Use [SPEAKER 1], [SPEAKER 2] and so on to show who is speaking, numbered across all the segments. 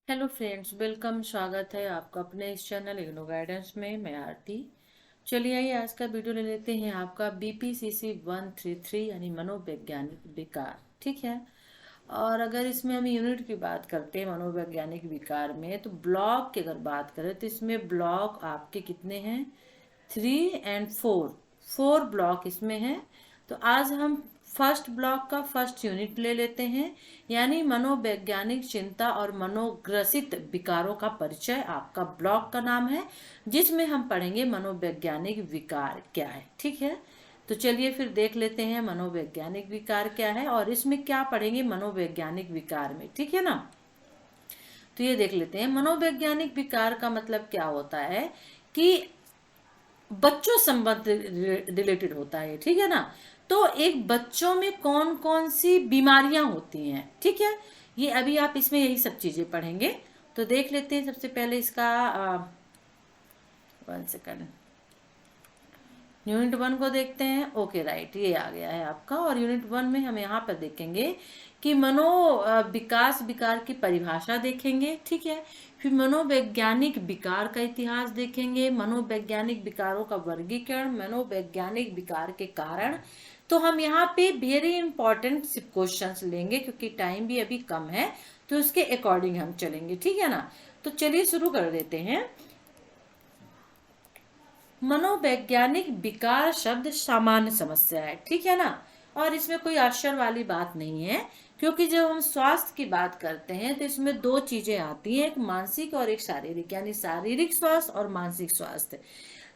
[SPEAKER 1] Hello friends, welcome. स्वागत है आपका अपने इस चैनल इग्नो गाइडेंस में। मैं आरती। चलिए आइए आज का वीडियो ले लेते हैं आपका BPCC 133 यानी मनोवैज्ञानिक विकार। ठीक है। और अगर इसमें हम यूनिट की बात करते हैं मनोवैज्ञानिक विकार में, तो ब्लॉक की अगर बात करें तो इसमें ब्लॉक आपके कितने हैं? 3 और 4। 4 ब्लॉक इसमें हैं। तो आज हम फर्स्ट ब्लॉक का फर्स्ट यूनिट ले लेते हैं, यानी मनोवैज्ञानिक चिंता और मनोग्रसित विकारों का परिचय। आपका ब्लॉक का नाम है, जिसमें हम पढ़ेंगे मनोवैज्ञानिक विकार क्या है। ठीक है। तो चलिए फिर देख लेते हैं मनोवैज्ञानिक विकार क्या है और इसमें क्या पढ़ेंगे मनोवैज्ञानिक विकार में। ठीक है ना। तो ये देख लेते हैं मनोवैज्ञानिक विकार का मतलब क्या होता है कि बच्चों संबंध रिलेटेड होता है। ठीक है ना। तो एक बच्चों में कौन कौन सी बीमारियां होती हैं। ठीक है। ये अभी आप इसमें यही सब चीजें पढ़ेंगे। तो देख लेते हैं सबसे पहले इसका 1 सेकंड। यूनिट 1 को देखते हैं। ओके राइट, ये आ गया है आपका। और यूनिट 1 में हम यहाँ पर देखेंगे कि विकास विकार की परिभाषा देखेंगे। ठीक है। फिर मनोवैज्ञानिक विकार का इतिहास देखेंगे, मनोवैज्ञानिक विकारों का वर्गीकरण, मनोवैज्ञानिक विकार के कारण। तो हम यहाँ पे वेरी इंपॉर्टेंट क्वेश्चंस लेंगे क्योंकि टाइम भी अभी कम है, तो उसके अकॉर्डिंग हम चलेंगे। ठीक है ना। तो चलिए शुरू कर देते हैं। मनोवैज्ञानिक विकार शब्द सामान्य समस्या है। ठीक है ना। और इसमें कोई आश्चर्य वाली बात नहीं है, क्योंकि जब हम स्वास्थ्य की बात करते हैं तो इसमें दो चीजें आती हैं, एक मानसिक और एक शारीरिक, यानी शारीरिक स्वास्थ्य और मानसिक स्वास्थ्य।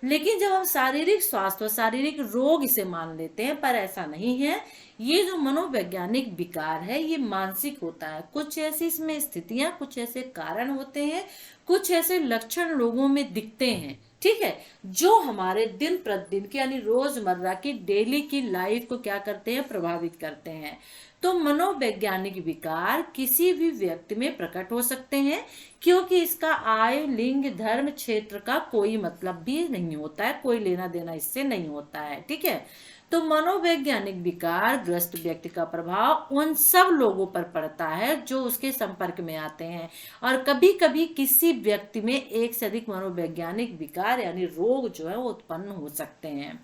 [SPEAKER 1] लेकिन जब हम शारीरिक स्वास्थ्य और शारीरिक रोग इसे मान लेते हैं, पर ऐसा नहीं है। ये जो मनोवैज्ञानिक विकार है ये मानसिक होता है। कुछ ऐसी इसमें स्थितियां, कुछ ऐसे कारण होते हैं, कुछ ऐसे लक्षण लोगों में दिखते हैं। ठीक है। जो हमारे दिन प्रतिदिन की यानी रोजमर्रा की डेली की लाइफ को क्या करते हैं? प्रभावित करते हैं। तो मनोवैज्ञानिक विकार किसी भी व्यक्ति में प्रकट हो सकते हैं, क्योंकि इसका आयु, लिंग, धर्म, क्षेत्र का कोई मतलब भी नहीं होता है, कोई लेना देना इससे नहीं होता है। ठीक है। तो मनोवैज्ञानिक विकार ग्रस्त व्यक्ति का प्रभाव उन सब लोगों पर पड़ता है जो उसके संपर्क में आते हैं, और कभी कभी किसी व्यक्ति में एक से अधिक मनोवैज्ञानिक विकार यानी रोग जो है वो उत्पन्न हो सकते हैं।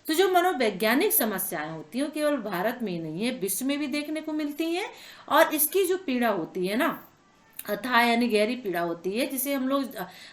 [SPEAKER 1] तो जो मनोवैज्ञानिक समस्याएं होती हैं वो केवल भारत में ही नहीं है, विश्व में भी देखने को मिलती हैं। और इसकी जो पीड़ा होती है ना, अथाह यानी गहरी पीड़ा होती है, जिसे हम लोग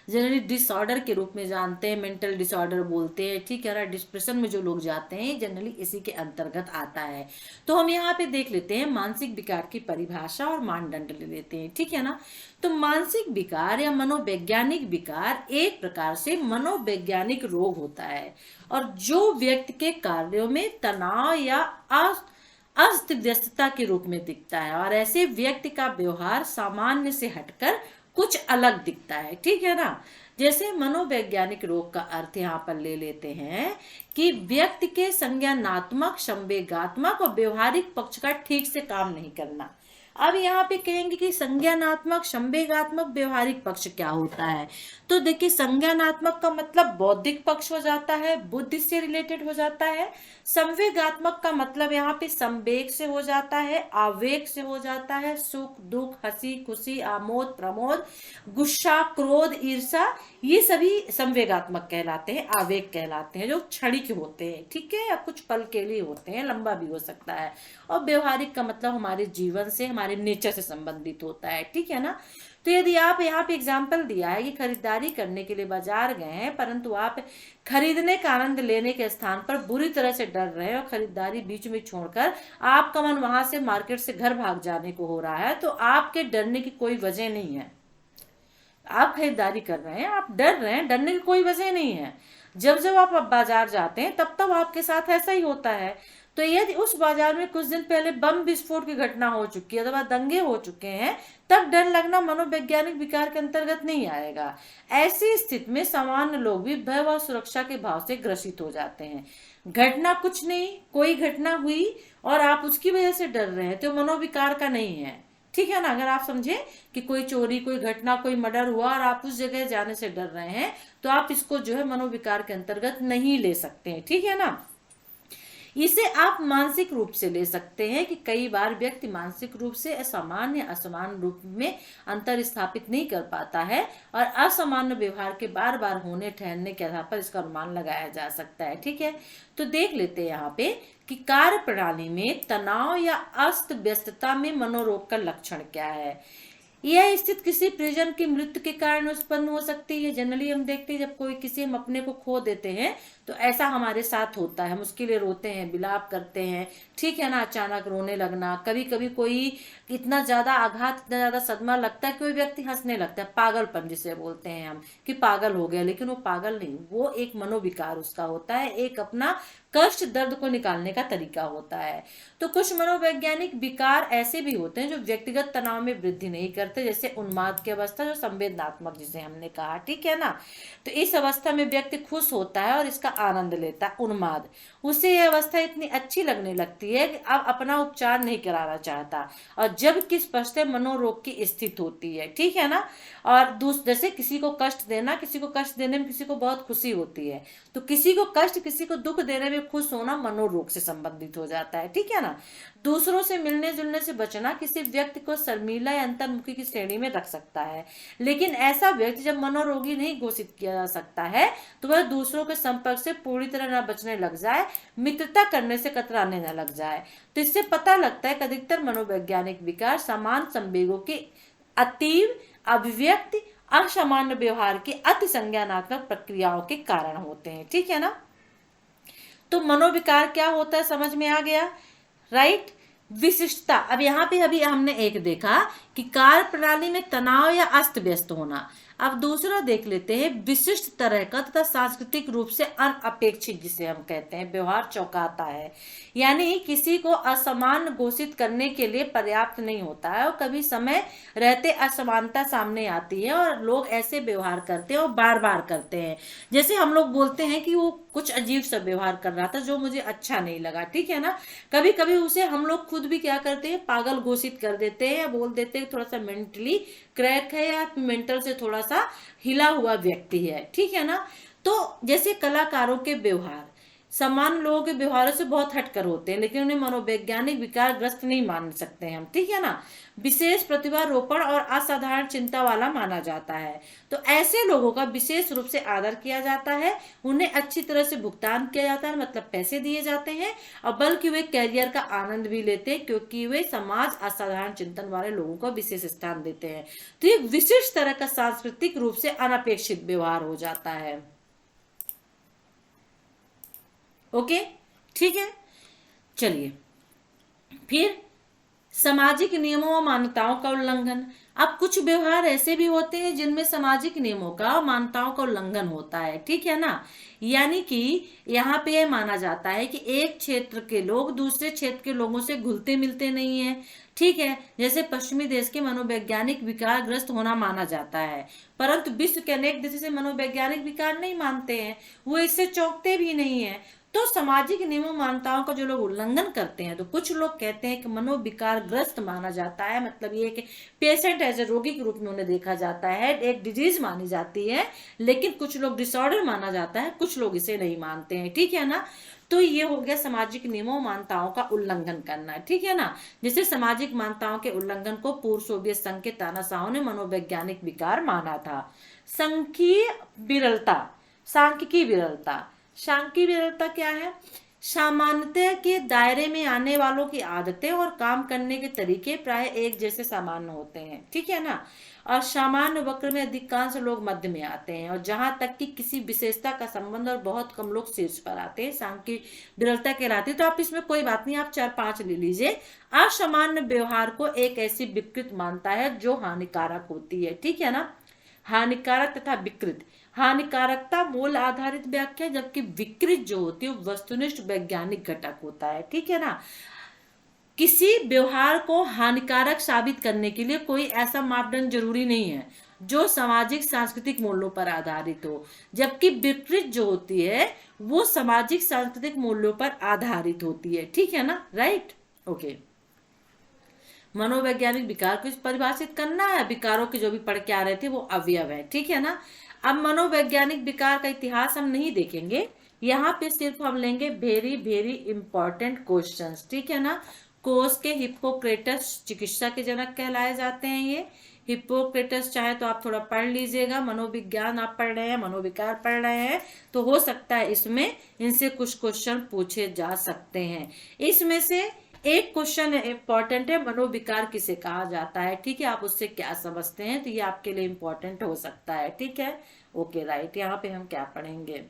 [SPEAKER 1] जनरली डिसऑर्डर के रूप में जानते हैं, मेंटल डिसऑर्डर बोलते हैं। ठीक है ना। डिप्रेशन में जो लोग जाते हैं जनरली इसी के अंतर्गत आता है। तो हम यहाँ पे देख लेते हैं मानसिक विकार की परिभाषा और मानदंड ले लेते हैं। ठीक है ना। तो मानसिक विकार या मनोवैज्ञानिक विकार एक प्रकार से मनोवैज्ञानिक रोग होता है, और जो व्यक्ति के कार्यों में तनाव या अस्त व्यस्तता के रूप में दिखता है, और ऐसे व्यक्ति का व्यवहार सामान्य से हटकर कुछ अलग दिखता है। ठीक है ना। जैसे मनोवैज्ञानिक रोग का अर्थ यहाँ पर ले लेते हैं कि व्यक्ति के संज्ञानात्मक, संवेगात्मक और व्यवहारिक पक्ष का ठीक से काम नहीं करना। अब यहाँ पे कहेंगे कि संज्ञानात्मक, संवेगात्मक, व्यवहारिक पक्ष क्या होता है। तो देखिए, संज्ञानात्मक का मतलब बौद्धिक पक्ष हो जाता है, बुद्धि से रिलेटेड हो जाता है। संवेगात्मक का मतलब यहाँ पे संवेग से हो जाता है, आवेग से हो जाता है, सुख दुख, हंसी खुशी, आमोद प्रमोद, गुस्सा, क्रोध, ईर्षा, ये सभी संवेगात्मक कहलाते हैं, आवेग कहलाते हैं, जो क्षणिक होते हैं। ठीक है। या कुछ पल के लिए होते हैं, लंबा भी हो सकता है। और व्यवहारिक का मतलब हमारे जीवन से, हमारे नेचर से संबंधित होता है। ठीक है ना। तो यदि आप यहाँ पे एग्जाम्पल दिया है कि खरीदारी करने के लिए बाजार गए हैं, परंतु आप खरीदने का आनंद लेने के स्थान पर बुरी तरह से डर रहे हैं और खरीदारी बीच में छोड़कर आपका मन वहां से मार्केट से घर भाग जाने को हो रहा है, तो आपके डरने की कोई वजह नहीं है। आप खरीदारी कर रहे हैं, आप डर रहे हैं, डरने की कोई वजह नहीं है। जब जब आप बाजार जाते हैं तब तब आपके साथ ऐसा ही होता है। तो यदि उस बाजार में कुछ दिन पहले बम विस्फोट की घटना हो चुकी है अथवा दंगे हो चुके हैं, तब डर लगना मनोवैज्ञानिक विकार के अंतर्गत नहीं आएगा। ऐसी स्थिति में सामान्य लोग भी भय व सुरक्षा के भाव से ग्रसित हो जाते हैं। घटना कुछ नहीं, कोई घटना हुई और आप उसकी वजह से डर रहे हैं, तो मनोविकार का नहीं है। ठीक है ना। अगर आप समझे कि कोई चोरी, कोई घटना, कोई मर्डर हुआ और आप उस जगह जाने से डर रहे हैं, तो आप इसको जो है मनोविकार के अंतर्गत नहीं ले सकते हैं। ठीक है ना। इसे आप मानसिक रूप से ले सकते हैं कि कई बार व्यक्ति मानसिक रूप से असामान्य असमान रूप में अंतर स्थापित नहीं कर पाता है और असामान्य व्यवहार के बार बार होने ठहरने के आधार पर इसका अनुमान लगाया जा सकता है। ठीक है, तो देख लेते हैं यहाँ पे कि कार्य प्रणाली में तनाव या अस्त व्यस्तता में मनोरोग का लक्षण क्या है। यह स्थिति किसी परिजन की मृत्यु के कारण उत्पन्न हो सकती है। जनरली हम देखते हैं जब कोई किसी हम अपने को खो देते हैं तो ऐसा हमारे साथ होता है, हम उसके लिए रोते हैं, विलाप करते हैं, ठीक है ना, अचानक रोने लगना, कभी कभी कोई इतना ज्यादा आघात, इतना ज्यादा सदमा लगता है, कोई व्यक्ति हंसने लगता है, पागलपन जिसे बोलते हैं हम कि पागल हो गया, लेकिन वो पागल नहीं, वो एक मनोविकार उसका होता है, एक अपना कष्ट दर्द को निकालने का तरीका होता है। तो कुछ मनोवैज्ञानिक विकार ऐसे भी होते हैं जो व्यक्तिगत तनाव में वृद्धि नहीं करते, जैसे उन्माद की अवस्था जो संवेदनात्मक जिसे हमने कहा, ठीक है ना। तो इस अवस्था में व्यक्ति खुश होता है और इसका आनंद लेता है। उन्माद, उसे यह अवस्था इतनी अच्छी लगने लगती है कि अब अपना उपचार नहीं कराना चाहता, और जबकि स्पष्ट मनोरोग की स्थिति होती है, ठीक है ना। और जैसे किसी को कष्ट देना, किसी को कष्ट देने में किसी को बहुत खुशी होती है, तो किसी को कष्ट, किसी को दुख देने में खुश होना मनोरोग से संबंधित हो जाता है, ठीक है ना। दूसरों से मिलने जुलने से बचना किसी व्यक्ति को शर्मीला या अंतर्मुखी की श्रेणी में रख सकता है, लेकिन ऐसा व्यक्ति जब मनोरोगी नहीं घोषित किया जा सकता है तो वह दूसरों के संपर्क से पूरी तरह न बचने लग जाए, मित्रता करने से कतराने न लग जाए। तो इससे पता लगता है कि अधिकतर मनोवैज्ञानिक विकार समान संवेगों की अतीव अभिव्यक्ति, असामान्य व्यवहार की अति संज्ञानात्मक प्रक्रियाओं के कारण होते हैं, ठीक है ना। तो मनोविकार क्या होता है समझ में आ गया, राइट। विशिष्टता, अब यहाँ पे अभी हमने एक देखा कि कार्य प्रणाली में तनाव या अस्त व्यस्त होना। अब दूसरा देख लेते हैं विशिष्ट तरह का तथा सांस्कृतिक रूप से अनअपेक्षित जिसे हम कहते हैं व्यवहार चौंकाता है, यानी किसी को असमान घोषित करने के लिए पर्याप्त नहीं होता है और कभी समय रहते असमानता सामने आती है और लोग ऐसे व्यवहार करते हैं और बार बार करते हैं। जैसे हम लोग बोलते हैं कि वो कुछ अजीब सा व्यवहार कर रहा था जो मुझे अच्छा नहीं लगा, ठीक है ना। कभी कभी उसे हम लोग खुद भी क्या करते हैं, पागल घोषित कर देते हैं या बोल देते हैं थोड़ा सा मेंटली क्रैक है या मेंटल से थोड़ा सा हिला हुआ व्यक्ति है, ठीक है ना। तो जैसे कलाकारों के व्यवहार सामान्य लोगों के व्यवहारों से बहुत हटकर होते हैं, लेकिन उन्हें मनोवैज्ञानिक विकार ग्रस्त नहीं मान सकते हैं हम, ठीक है ना। विशेष प्रतिभारोपण और असाधारण चिंता वाला माना जाता है। तो ऐसे लोगों का विशेष रूप से आदर किया जाता है, उन्हें अच्छी तरह से भुगतान किया जाता है, मतलब पैसे दिए जाते हैं, और बल्कि वे कैरियर का आनंद भी लेते हैं क्योंकि वे समाज असाधारण चिंतन वाले लोगों को विशेष स्थान देते हैं। तो ये विशिष्ट तरह का सांस्कृतिक रूप से अनपेक्षित व्यवहार हो जाता है। ओके, ठीक है। चलिए फिर सामाजिक नियमों और मान्यताओं का उल्लंघन। अब कुछ व्यवहार ऐसे भी होते हैं जिनमें सामाजिक नियमों का और मान्यताओं का उल्लंघन होता है, ठीक है ना। यानी कि यहाँ पे यह माना जाता है कि एक क्षेत्र के लोग दूसरे क्षेत्र के लोगों से घुलते मिलते नहीं है, ठीक है। जैसे पश्चिमी देश के मनोवैज्ञानिक विकार ग्रस्त होना माना जाता है, परंतु विश्व के अनेक देश से मनोवैज्ञानिक विकार नहीं मानते हैं, वो इससे चौंकते भी नहीं है। तो सामाजिक नियमों मान्यताओं का जो लोग उल्लंघन करते हैं, तो कुछ लोग कहते हैं कि मनोविकार ग्रस्त माना जाता है, मतलब ये कि पेशेंट एज ए रोगी के रूप में उन्हें देखा जाता है, एक डिजीज मानी जाती है, लेकिन कुछ लोग डिसऑर्डर माना जाता है, कुछ लोग इसे नहीं मानते हैं, ठीक है ना। तो ये हो गया सामाजिक नियमों मान्यताओं का उल्लंघन करना, ठीक है ना। जैसे सामाजिक मान्यताओं के उल्लंघन को पूर्व सोवियत संघ के तानाशाहों ने मनोवैज्ञानिक विकार माना था। सांख्यिकीय विरलता, सांख्यिकीय विरलता, सांख्यिकीय विरलता क्या है, सामान्यता के दायरे में आने वालों की आदतें और काम करने के तरीके प्राय एक जैसे सामान्य होते हैं, ठीक है ना। और सामान्य वक्र में अधिकांश लोग मध्य में आते हैं, और जहां तक कि किसी विशेषता का संबंध और बहुत कम लोग शीर्ष पर आते हैं, सांख्यिकीय विरलता कहलाती है। तो आप इसमें कोई बात नहीं, आप 4-5 ले लीजिए। असामान्य व्यवहार को एक ऐसी विकृत मानता है जो हानिकारक होती है, ठीक है ना। हानिकारक तथा विकृत, हानिकारकता मूल आधारित व्याख्या, जबकि विकृत जो होती है वो वस्तुनिष्ठ वैज्ञानिक घटक होता है, ठीक है ना। किसी व्यवहार को हानिकारक साबित करने के लिए कोई ऐसा मापदंड जरूरी नहीं है जो सामाजिक सांस्कृतिक मूल्यों पर आधारित हो, जबकि विकृत जो होती है वो सामाजिक सांस्कृतिक मूल्यों पर आधारित होती है, ठीक है ना, राइट। ओके, मनोवैज्ञानिक विकार को परिभाषित करना है। विकारों के जो भी पढ़ के आ रहे थे वो अवयव है, ठीक है ना। अब मनोवैज्ञानिक विकार का इतिहास हम नहीं देखेंगे, यहाँ पे सिर्फ हम लेंगे वेरी वेरी इंपॉर्टेंट क्वेश्चंस, ठीक है ना। कोस के हिप्पोक्रेटस चिकित्सा के जनक कहलाए जाते हैं ये। हिप्पोक्रेटस, चाहे तो आप थोड़ा पढ़ लीजिएगा, मनोविज्ञान आप पढ़ रहे हैं, मनोविकार पढ़ रहे हैं, तो हो सकता है इसमें इनसे कुछ क्वेश्चन पूछे जा सकते हैं। इसमें से एक क्वेश्चन इंपॉर्टेंट है, मनोविकार किसे कहा जाता है, ठीक है, आप उससे क्या समझते हैं, तो ये आपके लिए इंपॉर्टेंट हो सकता है, ठीक है। ओके राइट, यहाँ पे हम क्या पढ़ेंगे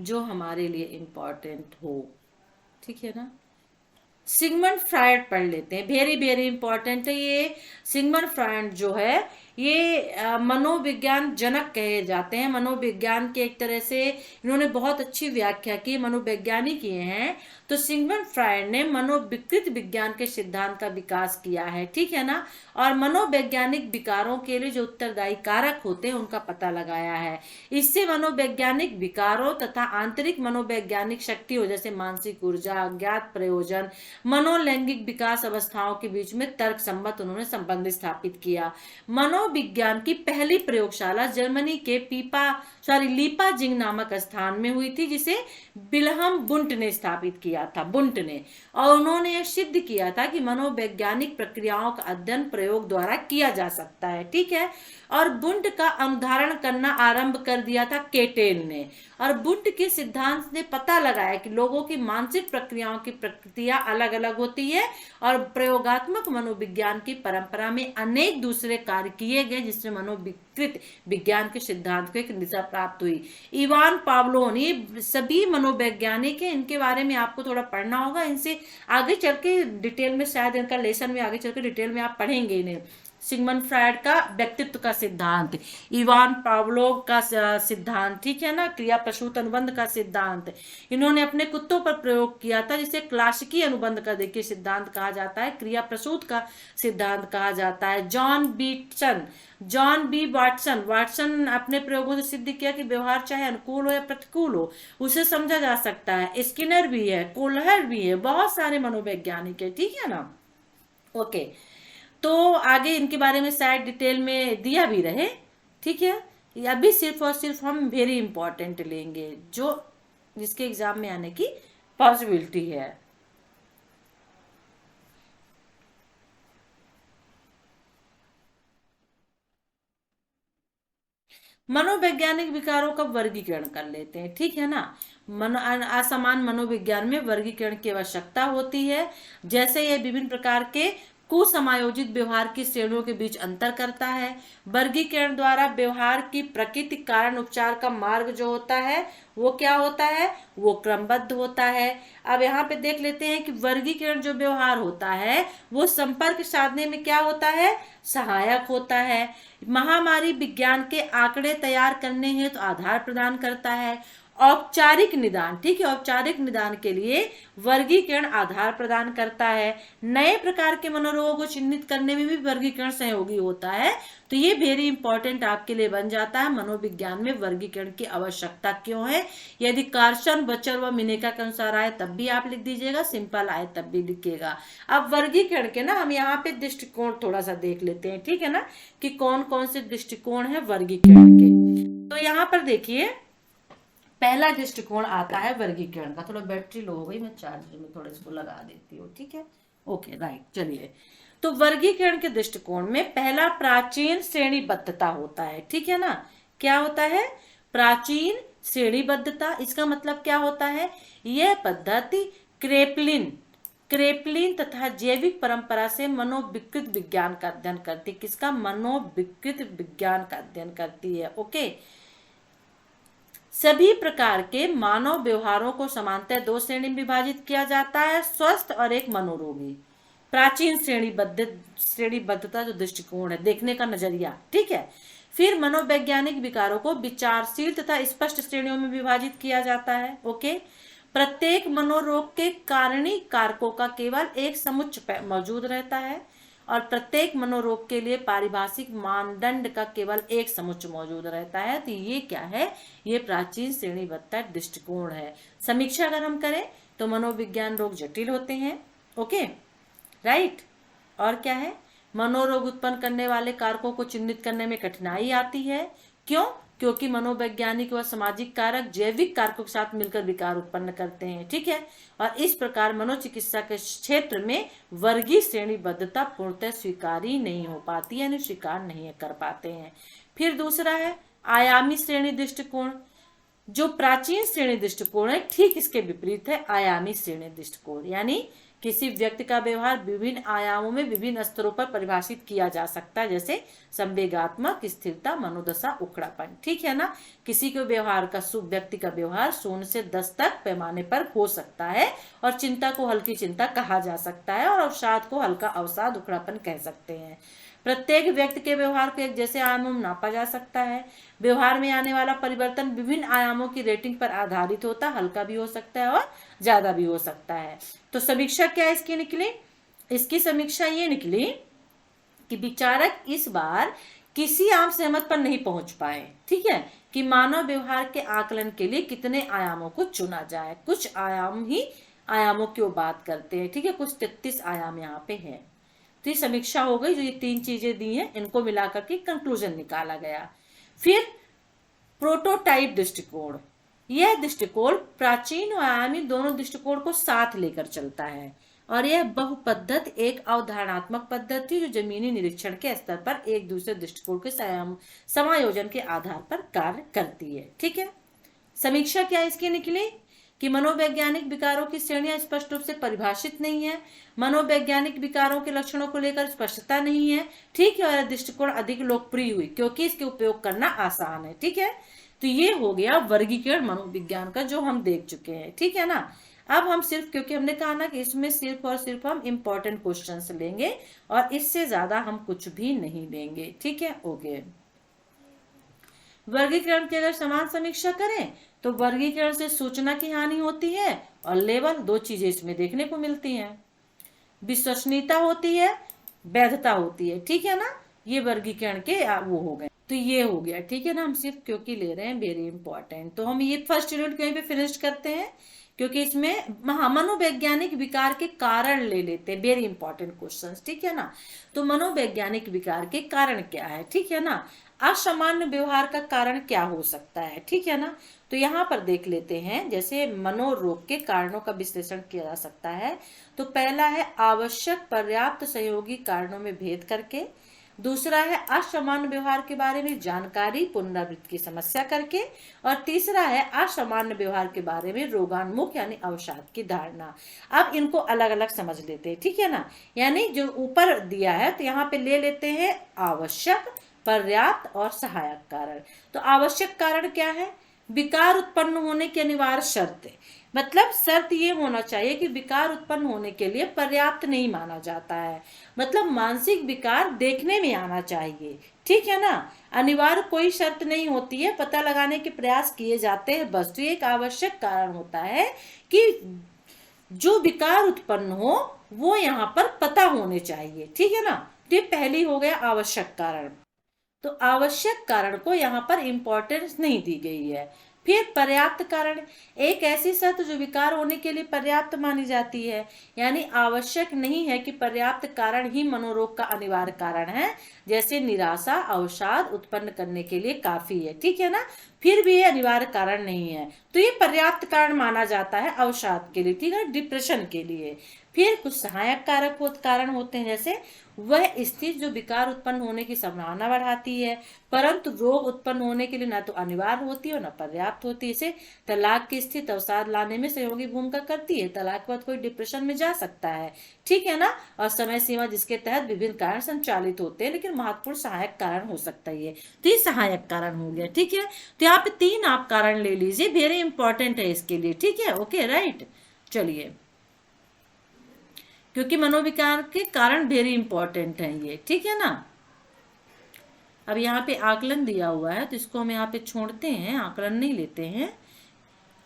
[SPEAKER 1] जो हमारे लिए इंपॉर्टेंट हो, ठीक है ना। सिगमंड फ्रायड पढ़ लेते हैं, वेरी वेरी इंपॉर्टेंट है ये। सिगमंड फ्रायड जो है ये मनोविज्ञान जनक कहे जाते हैं। मनोविज्ञान के एक तरह से इन्होंने बहुत अच्छी व्याख्या की, मनोवैज्ञानिक ये हैं। तो सिगमंड फ्रायड ने मनोविकृत विज्ञान के सिद्धांत का विकास किया है, ठीक है ना। और मनोवैज्ञानिक विकारों के लिए जो उत्तरदायी कारक होते हैं उनका पता लगाया है। इससे मनोवैज्ञानिक विकारों तथा आंतरिक मनोवैज्ञानिक शक्तियों जैसे मानसिक ऊर्जा, अज्ञात प्रयोजन, मनोलैंगिक विकास अवस्थाओं के बीच में तर्क सम्मत उन्होंने संबंध स्थापित किया। मनोविज्ञान की पहली प्रयोगशाला जर्मनी के लीपाजिंग नामक स्थान में हुई थी, जिसे विल्हम बुंट ने स्थापित किया था, बुंट ने। और उन्होंने यह सिद्ध किया था कि मनोवैज्ञानिक प्रक्रियाओं का अध्ययन प्रयोग द्वारा किया जा सकता है, ठीक है। और बुंट का अनुधारण करना आरंभ कर दिया था केटेन ने। और बुंट के सिद्धांत ने पता लगाया कि लोगों की मानसिक प्रक्रियाओं की प्रकृतियां अलग अलग होती है और प्रयोगात्मक मनोविज्ञान की परंपरा में अनेक दूसरे कार्य किए गए, जिससे मनोविकृत विज्ञान के सिद्धांत को एक दिशा प्राप्त हुई। इवान पावलोन, ये सभी मनोवैज्ञानिक है, इनके बारे में आपको थोड़ा पढ़ना होगा। इनसे आगे चल के डिटेल में, शायद इनका लेसन में आगे चल के डिटेल में आप पढ़ेंगे इन्हें। सिगमंड फ्रायड का व्यक्तित्व का सिद्धांत, इवान पावलोव का सिद्धांत, ठीक है ना, क्रिया प्रसूत अनुबंध का सिद्धांत इन्होंने अपने कुत्तों पर प्रयोग किया था, जिसे क्लासिकी अनुबंध का देखिए सिद्धांत कहा जाता है, क्रिया प्रसूत का सिद्धांत कहा जाता है। जॉन बी वाटसन अपने प्रयोगों से सिद्ध किया कि व्यवहार चाहे अनुकूल हो या प्रतिकूल हो, उसे समझा जा सकता है। स्किनर भी है, कोल्हर भी है, बहुत सारे मनोवैज्ञानिक है, ठीक है ना। ओके, तो आगे इनके बारे में शायद डिटेल में दिया भी रहे, ठीक है। अभी सिर्फ और सिर्फ हम वेरी इंपॉर्टेंट लेंगे जो जिसके एग्जाम में आने की पॉसिबिलिटी है। मनोवैज्ञानिक विकारों का वर्गीकरण कर लेते हैं, ठीक है ना। असमान मनोविज्ञान में वर्गीकरण की आवश्यकता होती है, जैसे यह विभिन्न प्रकार के कुसमायोजित व्यवहार की श्रेणियों के बीच अंतर करता है। वर्गीकरण द्वारा व्यवहार की प्रकृति, कारण, उपचार का मार्ग जो होता है वो क्या होता है, वो क्रमबद्ध होता है। अब यहाँ पे देख लेते हैं कि वर्गीकरण जो व्यवहार होता है वो संपर्क साधने में क्या होता है, सहायक होता है। महामारी विज्ञान के आंकड़े तैयार करने हेतु तो आधार प्रदान करता है। औपचारिक निदान, ठीक है, औपचारिक निदान के लिए वर्गीकरण आधार प्रदान करता है। नए प्रकार के मनोरोगों को चिन्हित करने में भी वर्गीकरण सहयोगी होता है। तो ये वेरी इंपॉर्टेंट आपके लिए बन जाता है, मनोविज्ञान में वर्गीकरण की आवश्यकता क्यों है। यदि कार्सन, बचर व मिनेका के अनुसार आए तब भी आप लिख दीजिएगा, सिंपल आए तब भी लिखिएगा। अब वर्गीकरण के ना हम यहाँ पे दृष्टिकोण थोड़ा सा देख लेते हैं, ठीक है ना, कि कौन कौन से दृष्टिकोण है वर्गीकरण के। तो यहाँ पर देखिए पहला दृष्टिकोण आता है वर्गीकरण का। थोड़ा बैटरी लो हो गई, मैं चार्जर में थोड़ा इसको लगा देती हूँ, ठीक है। ओके राइट, चलिए। तो वर्गीकरण के दृष्टिकोण में पहला प्राचीन श्रेणीबद्धता होता है, ठीक है ना। क्या होता है, प्राचीन श्रेणीबद्धता। इसका मतलब क्या होता है, यह पद्धति क्रेपलिन तथा जैविक परंपरा से मनोविकृत विज्ञान का अध्ययन करती। किसका, मनोविकृत विज्ञान का अध्ययन करती है। ओके, सभी प्रकार के मानव व्यवहारों को समानतः दो श्रेणी में विभाजित किया जाता है, स्वस्थ और एक मनोरोगी। प्राचीन श्रेणीबद्धता जो दृष्टिकोण है, देखने का नजरिया, ठीक है। फिर मनोवैज्ञानिक विकारों को विचारशील तथा स्पष्ट श्रेणियों में विभाजित किया जाता है। ओके, प्रत्येक मनोरोग के कारणीय कारकों का केवल एक समुच्चय मौजूद रहता है और प्रत्येक मनोरोग के लिए पारिभाषिक मानदंड का केवल एक समुच्चय मौजूद रहता है। तो ये क्या है, ये प्राचीन श्रेणीबद्धता दृष्टिकोण है। समीक्षा अगर हम करें तो मनोविज्ञान रोग जटिल होते हैं, ओके राइट। और क्या है, मनोरोग उत्पन्न करने वाले कारकों को चिन्हित करने में कठिनाई आती है। क्यों, क्योंकि मनोवैज्ञानिक व सामाजिक कारक जैविक कारकों के साथ मिलकर विकार उत्पन्न करते हैं। ठीक है, और इस प्रकार मनोचिकित्सा के क्षेत्र में वर्गीय श्रेणीबद्धता पूर्णतः स्वीकारी नहीं हो पाती, यानी स्वीकार नहीं कर पाते हैं। फिर दूसरा है आयामी श्रेणी दृष्टिकोण। जो प्राचीन श्रेणी दृष्टिकोण है ठीक इसके विपरीत है आयामी श्रेणी दृष्टिकोण, यानी किसी व्यक्ति का व्यवहार विभिन्न आयामों में विभिन्न स्तरों पर परिभाषित किया जा सकता है, जैसे संवेगात्मक स्थिरता, मनोदशा, उखड़ापन। ठीक है ना, किसी के व्यवहार का व्यक्ति का व्यवहार 0 से 10 तक पैमाने पर हो सकता है, और चिंता को हल्की चिंता कहा जा सकता है, और अवसाद को हल्का अवसाद, उखड़ापन कह सकते हैं। प्रत्येक व्यक्ति के व्यवहार को एक जैसे आयामों में नापा जा सकता है। व्यवहार में आने वाला परिवर्तन विभिन्न आयामों की रेटिंग पर आधारित होता है, हल्का भी हो सकता है और ज्यादा भी हो सकता है। तो समीक्षा क्या इसकी निकली? इसकी समीक्षा ये निकली कि विचारक इस बार किसी आम सहमत पर नहीं पहुंच पाए, ठीक है, कि मानव व्यवहार के आकलन के लिए कितने आयामों को चुना जाए। कुछ आयामों की बात करते हैं, ठीक है, कुछ 33 आयाम यहाँ पे है। तो ये समीक्षा हो गई, जो ये 3 चीजें दी हैं इनको मिलाकर के कंक्लूजन निकाला गया। फिर प्रोटोटाइप दृष्टिकोण, यह दृष्टिकोण प्राचीन और आयामी दोनों दृष्टिकोण को साथ लेकर चलता है, और यह बहुपद्धत एक अवधारणात्मक पद्धति जो जमीनी निरीक्षण के स्तर पर एक दूसरे दृष्टिकोण के समायोजन के आधार पर कार्य करती है। ठीक है, समीक्षा क्या इसकी निकली कि मनोवैज्ञानिक विकारों की श्रेणियां स्पष्ट रूप से परिभाषित नहीं है, मनोवैज्ञानिक विकारों के लक्षणों को लेकर स्पष्टता नहीं है। ठीक है, और दृष्टिकोण अधिक लोकप्रिय हुई क्योंकि इसके उपयोग करना आसान है। ठीक है, तो ये हो गया वर्गीकरण मनोविज्ञान का जो हम देख चुके हैं। ठीक है ना, अब हम सिर्फ, क्योंकि हमने कहा ना कि इसमें सिर्फ और सिर्फ हम इम्पोर्टेंट क्वेश्चंस लेंगे और इससे ज्यादा हम कुछ भी नहीं लेंगे। ठीक है, ओके। वर्गीकरण की अगर समान समीक्षा करें तो वर्गीकरण से सूचना की हानि होती है और लेबल, 2 चीजें इसमें देखने को मिलती हैं। विश्वसनीयता होती है, वैधता होती है। ठीक है ना, ये वर्गीकरण के वो हो गए। तो ये हो गया। ठीक है ना, हम सिर्फ क्योंकि ले रहे हैं, वेरी इंपॉर्टेंट। तो हम ये फर्स्ट यूनिट कहीं पे फिनिश करते हैं, क्योंकि इसमें मनोवैज्ञानिक विकार के कारण ले लेते हैं, वेरी इंपॉर्टेंट क्वेश्चंस। ठीक है ना, तो मनोवैज्ञानिक विकार के कारण क्या है? ठीक है ना, असामान्य व्यवहार का कारण क्या हो सकता है? ठीक है ना, तो यहाँ पर देख लेते हैं, जैसे मनोरोग के कारणों का विश्लेषण किया जा सकता है। तो पहला है आवश्यक पर्याप्त सहयोगी कारणों में भेद करके, दूसरा है असामान्य व्यवहार के बारे में जानकारी पुनरावृत्ति की समस्या करके, और तीसरा है असामान्य व्यवहार के बारे में रोगान्मुख यानी अवसाद की धारणा। अब इनको अलग अलग समझ लेते हैं। ठीक है ना, यानी जो ऊपर दिया है तो यहाँ पे ले लेते हैं आवश्यक, पर्याप्त और सहायक कारण। तो आवश्यक कारण क्या है? विकार उत्पन्न होने की अनिवार्य शर्त है, मतलब शर्त ये होना चाहिए कि विकार उत्पन्न होने के लिए पर्याप्त नहीं माना जाता है, मतलब मानसिक विकार देखने में आना चाहिए। ठीक है ना, अनिवार्य कोई शर्त नहीं होती है, पता लगाने के प्रयास किए जाते हैं बस। तो एक आवश्यक कारण होता है कि जो विकार उत्पन्न हो वो यहाँ पर पता होने चाहिए। ठीक है ना, तो ये पहली हो गया आवश्यक कारण। तो आवश्यक कारण को यहाँ पर इंपॉर्टेंस नहीं दी गई है। फिर पर्याप्त कारण, एक ऐसी शर्त जो विकार होने के लिए पर्याप्त मानी जाती है, यानी आवश्यक नहीं है कि पर्याप्त कारण ही मनोरोग का अनिवार्य कारण है, जैसे निराशा अवसाद उत्पन्न करने के लिए काफी है। ठीक है ना, फिर भी ये अनिवार्य कारण नहीं है, तो ये पर्याप्त कारण माना जाता है अवसाद के लिए। ठीक है, डिप्रेशन के लिए। फिर कुछ सहायक कारण होते हैं, जैसे वह स्थिति जो विकार उत्पन्न होने की संभावना बढ़ाती है, परंतु रोग उत्पन्न होने के लिए न तो अनिवार्य होती है और न पर्याप्त होती है। इसे तलाक की स्थिति अवसाद लाने में सहयोगी भूमिका करती है। तलाक के बाद कोई डिप्रेशन में जा सकता है। ठीक है ना, और समय सीमा जिसके तहत विभिन्न कारण संचालित होते हैं, लेकिन महत्वपूर्ण सहायक कारण हो सकता है। तो ये सहायक कारण हो गया। ठीक है, तो यहाँ पे 3 आप कारण ले लीजिए, वेरी इंपॉर्टेंट है इसके लिए। ठीक है, ओके, राइट। चलिए, क्योंकि मनोविकार के कारण वेरी इंपॉर्टेंट है ये। ठीक है ना, अब यहाँ पे आकलन दिया हुआ है तो इसको हम यहाँ पे छोड़ते हैं, आकलन नहीं लेते हैं।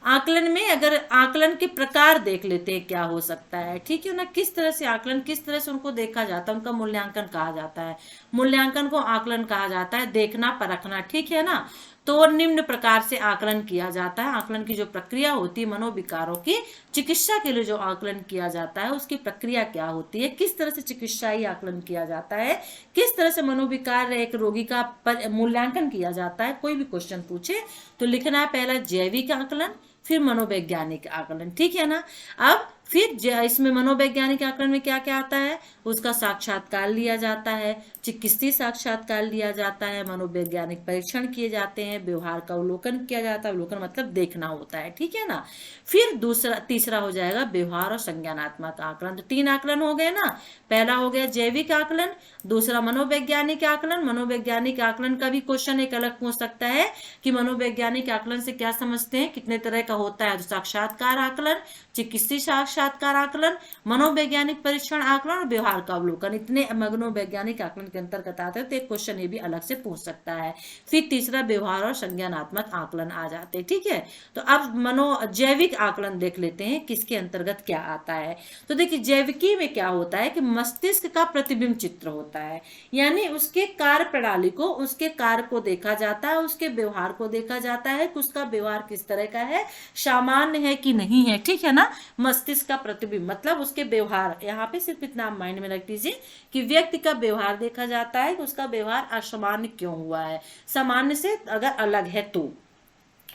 [SPEAKER 1] आकलन में अगर आकलन के प्रकार देख लेते हैं क्या हो सकता है। ठीक है ना, किस तरह से आकलन, किस तरह से उनको देखा जाता है, उनका मूल्यांकन कहा जाता है। मूल्यांकन को आकलन कहा जाता है, देखना परखना। ठीक है ना, तो निम्न प्रकार से आकलन किया जाता है। आकलन की जो प्रक्रिया होती है मनोविकारों की चिकित्सा के लिए जो आकलन किया जाता है उसकी प्रक्रिया क्या होती है, किस तरह से चिकित्साई आकलन किया जाता है, किस तरह से मनोविकार एक रोगी का मूल्यांकन किया जाता है। कोई भी क्वेश्चन पूछे तो लिखना है पहला जैविक आकलन, फिर मनोवैज्ञानिक आकलन, ठीक है ना। अब फिर इसमें मनोवैज्ञानिक आकलन में क्या क्या आता है, उसका साक्षात्कार लिया जाता है, चिकित्सीय साक्षात्कार लिया जाता है, मनोवैज्ञानिक परीक्षण किए जाते हैं, व्यवहार का अवलोकन किया जाता है, अवलोकन मतलब देखना होता है, ठीक है ना। फिर तीसरा हो जाएगा व्यवहार और संज्ञानात्मक आकलन। तो 3 आकलन हो गए ना, पहला हो गया जैविक आकलन, दूसरा मनोवैज्ञानिक आकलन। मनोवैज्ञानिक आकलन का भी क्वेश्चन एक अलग पूछ सकता है कि मनोवैज्ञानिक आकलन से क्या समझते हैं, कितने तरह का होता है। तो साक्षात्कार आकलन, चिकित्सीय साक्षात्कार आकलन, मनोवैज्ञानिक परीक्षण आकलन और व्यवहार का अवलोकन, इतने मनोवैज्ञानिक आकलन के अंतर्गत आते हैं। तो एक क्वेश्चन ये भी अलग से पूछ सकता है। फिर तीसरा व्यवहार और संज्ञानात्मक आकलन आ जाते हैं, ठीक है। तो अब जैविक आकलन देख लेते हैं किसके अंतर्गत क्या आता है। तो देखिए जैविकी में क्या होता है कि मस्तिष्क का प्रतिबिंब चित्र होता है, यानी उसके कार्य प्रणाली को, उसके कार्य को देखा जाता है, उसके व्यवहार को देखा जाता है कि उसका व्यवहार किस तरह का है, सामान्य है कि नहीं है, ठीक है ना। मस्तिष्क का प्रतिबिंब मतलब उसके व्यवहार, यहाँ पे सिर्फ इतना माइंड में रख दीजिए कि व्यक्ति का व्यवहार देखा जाता है कि उसका व्यवहार असामान्य क्यों हुआ है, सामान्य से अगर अलग है तो।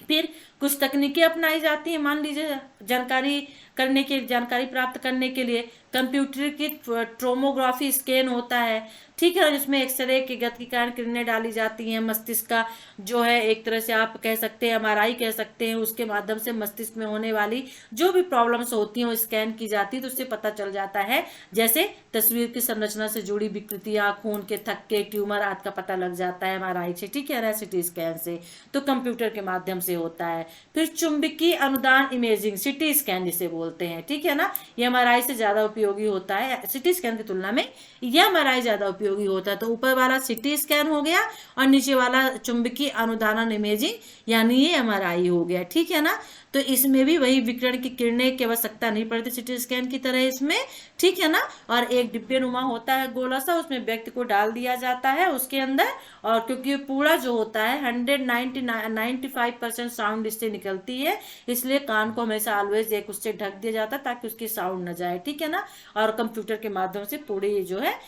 [SPEAKER 1] फिर कुछ तकनीकें अपनाई जाती हैं, मान लीजिए जानकारी प्राप्त करने के लिए कंप्यूटर की ट्रोमोग्राफी स्कैन होता है, ठीक है, जिसमें एक्सरे की गति के कारण किरणें डाली जाती हैं। मस्तिष्क का जो है एक तरह से आप कह सकते हैं एमआरआई कह सकते हैं, उसके माध्यम से मस्तिष्क में होने वाली जो भी प्रॉब्लम्स होती हैं वो स्कैन की जाती है, तो उससे पता चल जाता है। जैसे तस्वीर की संरचना से जुड़ी विकृतियां, खून के थक्के, ट्यूमर आदि का पता लग जाता है एमआरआई से, ठीक है ना, सिटी स्कैन से, तो कंप्यूटर के माध्यम से होता है। फिर चुंबकीय अनुदान इमेजिंग, सिटी स्कैन जिसे बोलते हैं, ठीक है ना, ये एमआरआई से ज्यादा उपयोगी होता है, सिटी स्कैन की तुलना में यह एमआरआई ज्यादा उपयोगी होता है। तो ऊपर वाला सिटी स्कैन हो गया और नीचे वाला चुंबकीय अनुदान इमेजिंग यानी ये एमआरआई हो गया, ठीक है ना। तो इसमें भी वही विकिरण की किरणें की आवश्यकता नहीं पड़ती सिटी स्कैन की तरह इसमें, ठीक है ना। और एक डिब्बे नुमा होता है गोला सा, उसमें व्यक्ति को डाल दिया जाता है उसके अंदर, और क्योंकि पूरा जो होता है 95% साउंड इससे निकलती है, इसलिए कान को हमेशा ऑलवेज एक उससे ढक दिया जाता है ताकि उसकी साउंड न जाए, ठीक है ना। और कंप्यूटर के माध्यम से पूरे जो है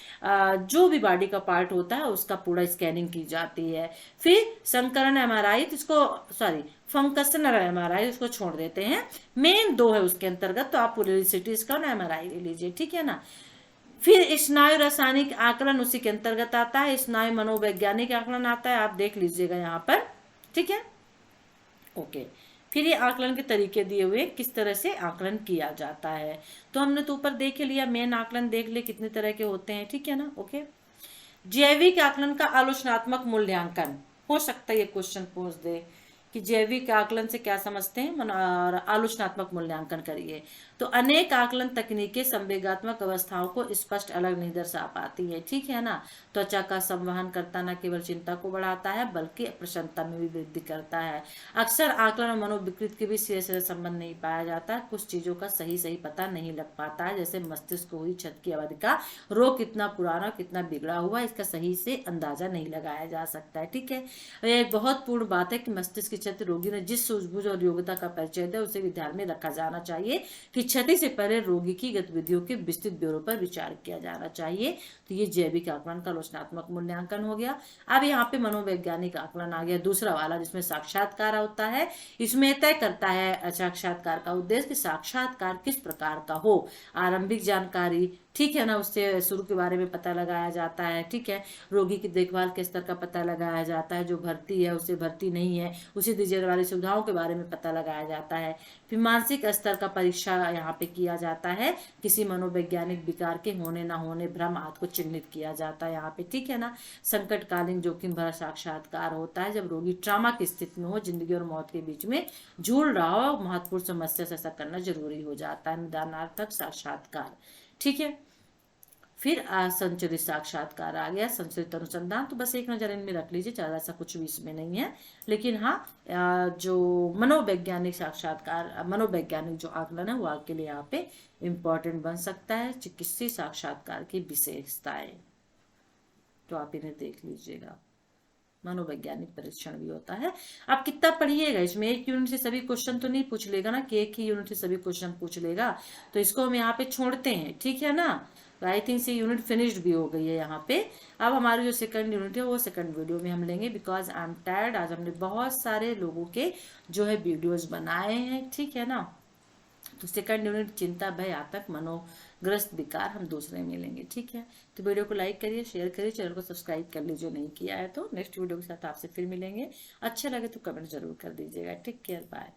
[SPEAKER 1] जो भी बॉडी का पार्ट होता है उसका पूरा स्कैनिंग की जाती है। फिर संकरण एमआरआई, फंक्शनल एमआरआई उसको छोड़ देते हैं, मेन 2 है उसके अंतर्गत, तो आप पूरी सिटी स्कैन एमआरआई ले लीजिए, ठीक है ना। फिर स्नायु रासायनिक आकलन उसी के अंतर्गत आता है, स्नायु मनोवैज्ञानिक आकलन आता है, आप देख लीजिएगा यहाँ पर, ठीक है, ओके। फिर ये आकलन के तरीके दिए हुए किस तरह से आकलन किया जाता है, तो हमने तो ऊपर देख लिया, मेन आकलन देख ले कितने तरह के होते हैं, ठीक है ना, ओके। जैविक आकलन का आलोचनात्मक मूल्यांकन हो सकता है, ये क्वेश्चन पूछ दे कि जैविक आकलन से क्या समझते हैं और आलोचनात्मक मूल्यांकन करिए। तो अनेक आकलन तकनीकें संवेगात्मक अवस्थाओं को स्पष्ट अलग नहीं दर्शा पाती है, ठीक है ना। त्वचा का संवहन करता न केवल चिंता को बढ़ाता है बल्कि प्रसन्नता में भी वृद्धि करता है। अक्सर आकलन और मनोविकृत के भी सीधे संबंध नहीं पाया जाता, कुछ चीजों का सही पता नहीं लग पाता है, जैसे मस्तिष्क को हुई क्षत की अवधि का रोग कितना पुराना कितना बिगड़ा हुआ, इसका सही से अंदाजा नहीं लगाया जा सकता है, ठीक है। यह एक बहुत पूर्ण बात है कि मस्तिष्क की क्षति रोगी ने जिस सूझबूझ और योग्यता का परिचय दिया उसे भी ध्यान में रखा जाना चाहिए कि क्षति से पहले रोगी की गतिविधियों के विस्तृत ब्यौरे पर विचार किया जाना चाहिए। तो ये जैविक आकलन का आलोचनात्मक मूल्यांकन हो गया। अब यहाँ पे मनोवैज्ञानिक आकलन आ गया दूसरा वाला, जिसमें साक्षात्कार होता है। इसमें तय करता है साक्षात्कार का उद्देश्य कि साक्षात्कार किस प्रकार का हो, आरंभिक जानकारी, ठीक है ना, उससे शुरू के बारे में पता लगाया जाता है, ठीक है। रोगी की देखभाल के स्तर का पता लगाया जाता है, जो भर्ती है उसे भर्ती नहीं है उसे दी जाने वाली सुविधाओं के बारे में पता लगाया जाता है। फिर मानसिक स्तर का परीक्षा यहाँ पे किया जाता है, किसी मनोवैज्ञानिक विकार के होने ना होने भ्रम आदि को चिन्हित किया जाता है यहाँ पे, ठीक है ना। संकटकालीन जोखिम भरा साक्षात्कार होता है, जब रोगी ट्रामा की स्थिति में हो, जिंदगी और मौत के बीच में झूल रहा हो, महत्वपूर्ण समस्या से ऐसा करना जरूरी हो जाता है, निदानार्थक साक्षात्कार, ठीक है। फिर संचरित साक्षात्कार आ गया, संचरित अनुसंधान, तो बस एक नजर इनमें रख लीजिए, ज्यादा ऐसा कुछ भी इसमें नहीं है। लेकिन हाँ जो मनोवैज्ञानिक साक्षात्कार, मनोवैज्ञानिक जो आकलन है वो आपके लिए यहाँ पे इम्पोर्टेंट बन सकता है। चिकित्सीय साक्षात्कार की विशेषताएं तो आप इन्हें देख लीजिएगा। मनोवैज्ञानिक परीक्षण भी होता है। आप कितना पढ़िएगा, इसमें एक यूनिट से सभी क्वेश्चन तो नहीं पूछ लेगा ना, कि एक ही यूनिट से सभी क्वेश्चन पूछ लेगा, तो इसको हम यहाँ पे छोड़ते हैं, ठीक है ना। आई थिंक से यूनिट फिनिश्ड भी हो गई है यहाँ पे। अब हमारी जो सेकंड यूनिट है वो सेकंड वीडियो में हम लेंगे, बिकॉज आई एम टायर्ड। आज हमने बहुत सारे लोगों के जो है वीडियोज बनाए हैं, ठीक है ना। तो सेकंड यूनिट चिंता, भय, आतंक, मनोग्रस्त विकार हम दूसरे में लेंगे, ठीक है। तो वीडियो को लाइक करिए, शेयर करिए, चैनल को सब्सक्राइब कर लीजिए जो नहीं किया है। तो नेक्स्ट वीडियो के साथ आपसे फिर मिलेंगे। अच्छा लगे तो कमेंट जरूर कर दीजिएगा। Take care, bye.